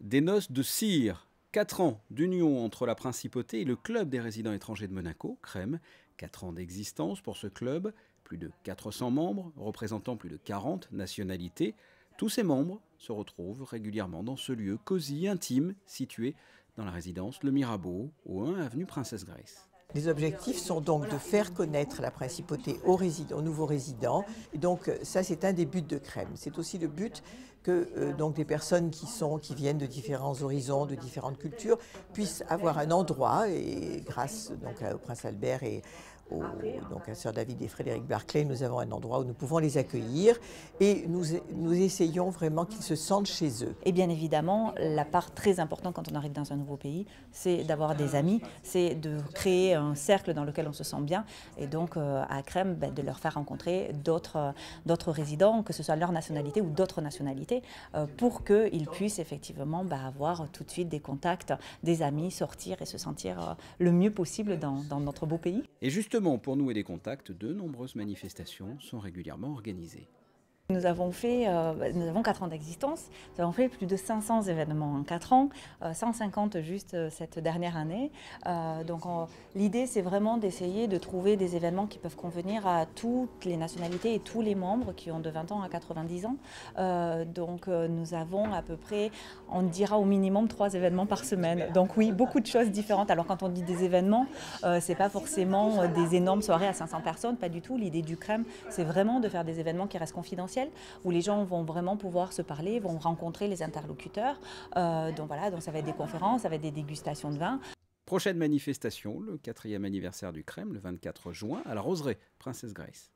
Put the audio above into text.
Des noces de cire. 4 ans d'union entre la principauté et le club des résidents étrangers de Monaco, CREM. 4 ans d'existence pour ce club, plus de 400 membres, représentant plus de 40 nationalités. Tous ces membres se retrouvent régulièrement dans ce lieu cosy, intime, situé dans la résidence Le Mirabeau, au 1 avenue Princesse Grace. Les objectifs sont donc de faire connaître la principauté aux nouveaux résidents. Et donc ça, c'est un des buts de CREM. C'est aussi le but que donc des personnes qui viennent de différents horizons, de différentes cultures, puissent avoir un endroit, et grâce donc, au Prince Albert et donc à Sir David et Frédéric Barclay, nous avons un endroit où nous pouvons les accueillir et nous essayons vraiment qu'ils se sentent chez eux. Et bien évidemment, la part très importante quand on arrive dans un nouveau pays, c'est d'avoir des amis, c'est de créer un cercle dans lequel on se sent bien et donc à CREM, de leur faire rencontrer d'autres résidents, que ce soit leur nationalité ou d'autres nationalités, pour qu'ils puissent effectivement avoir tout de suite des contacts, des amis, sortir et se sentir le mieux possible dans notre beau pays. Et justement, pour nouer des contacts, de nombreuses manifestations sont régulièrement organisées. Nous avons 4 ans d'existence, nous avons fait plus de 500 événements en 4 ans, 150 juste cette dernière année. Donc l'idée c'est vraiment d'essayer de trouver des événements qui peuvent convenir à toutes les nationalités et tous les membres qui ont de 20 ans à 90 ans. Donc nous avons à peu près, on dira au minimum 3 événements par semaine. Donc oui, beaucoup de choses différentes. Alors quand on dit des événements, c'est pas forcément des énormes soirées à 500 personnes, pas du tout. L'idée du CREM, c'est vraiment de faire des événements qui restent confidentiels, où les gens vont vraiment pouvoir se parler, vont rencontrer les interlocuteurs. Donc voilà, donc ça va être des conférences, ça va être des dégustations de vin. Prochaine manifestation, le 4e anniversaire du CREM, le 24 juin, à la Roseraie, Princesse Grace.